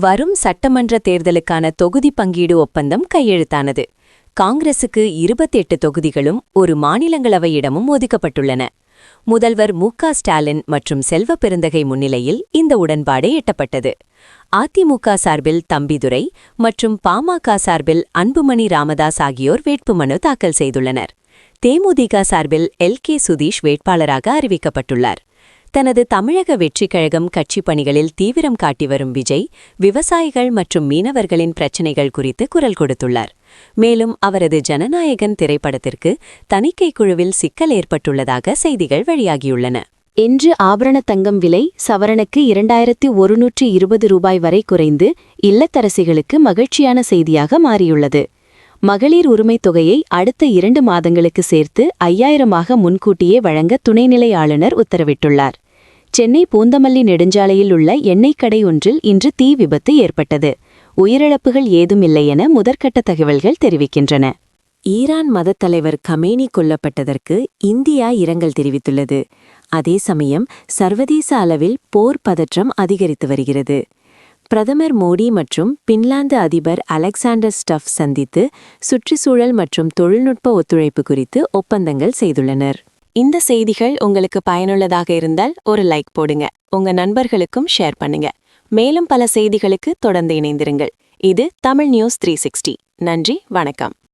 வரும் சட்டமன்ற தேர்தலுக்கான தொகுதி பங்கீடு ஒப்பந்தம் கையெழுத்தானது. காங்கிரசுக்கு 28 தொகுதிகளும் ஒரு மாநிலங்களவை இடமும் ஒதுக்கப்பட்டுள்ளன. முதல்வர் மு.க. ஸ்டாலின் மற்றும் செல்வ பெருந்தகை முன்னிலையில் இந்த உடன்பாடு எட்டப்பட்டது. அதிமுக சார்பில் தம்பிதுரை மற்றும் பாமக சார்பில் அன்புமணி ராமதாஸ் ஆகியோர் வேட்புமனு தாக்கல் செய்துள்ளனர். தேமுதிக சார்பில் எல்.கே. சுதீஷ் வேட்பாளராக அறிவிக்கப்பட்டுள்ளார். தனது தமிழக வெற்றிக் கழகம் கட்சிப் பணிகளில் தீவிரம் காட்டி வரும் விஜய் விவசாயிகள் மற்றும் மீனவர்களின் பிரச்சினைகள் குறித்து குரல் கொடுத்துள்ளார். மேலும் அவரது ஜனநாயகன் திரைப்படத்திற்கு தணிக்கை குழுவில் சிக்கல் ஏற்பட்டுள்ளதாக செய்திகள் வெளியாகியுள்ளன. இன்று ஆபரண தங்கம் விலை சவரனுக்கு 2120 ரூபாய் வரை குறைந்து இல்லத்தரசிகளுக்கு மகிழ்ச்சியான செய்தியாக மாறியுள்ளது. மகளிர் உரிமைத் தொகையை அடுத்த 2 மாதங்களுக்கு சேர்த்து 5000ஆக முன்கூட்டியே வழங்க துணைநிலை ஆளுநர் உத்தரவிட்டுள்ளார். சென்னை பூந்தமல்லி நெடுஞ்சாலையில் உள்ள எண்ணெய் கடை ஒன்றில் இன்று தீ விபத்து ஏற்பட்டது. உயிரிழப்புகள் ஏதும் இல்லை என முதற்கட்ட தகவல்கள் தெரிவிக்கின்றன. ஈரான் மதத் தலைவர் கமேனி கொல்லப்பட்டதற்கு இந்தியா இரங்கல் தெரிவித்துள்ளது. அதே சமயம் சர்வதேச அளவில் போர் பதற்றம் அதிகரித்து வருகிறது. பிரதமர் மோடி மற்றும் பின்லாந்து அதிபர் அலெக்சாண்டர் ஸ்டஃப் சந்தித்து சுற்றுச்சூழல் மற்றும் தொழில்நுட்ப ஒத்துழைப்பு குறித்து ஒப்பந்தங்கள் செய்துள்ளனர். இந்த செய்திகள் உங்களுக்கு பயனுள்ளதாக இருந்தால் ஒரு லைக் போடுங்க. உங்க நண்பர்களுக்கும் ஷேர் பண்ணுங்க. மேலும் பல செய்திகளுக்கு தொடர்ந்து இணைந்திருங்கள். இது தமிழ் நியூஸ் 360. நன்றி, வணக்கம்.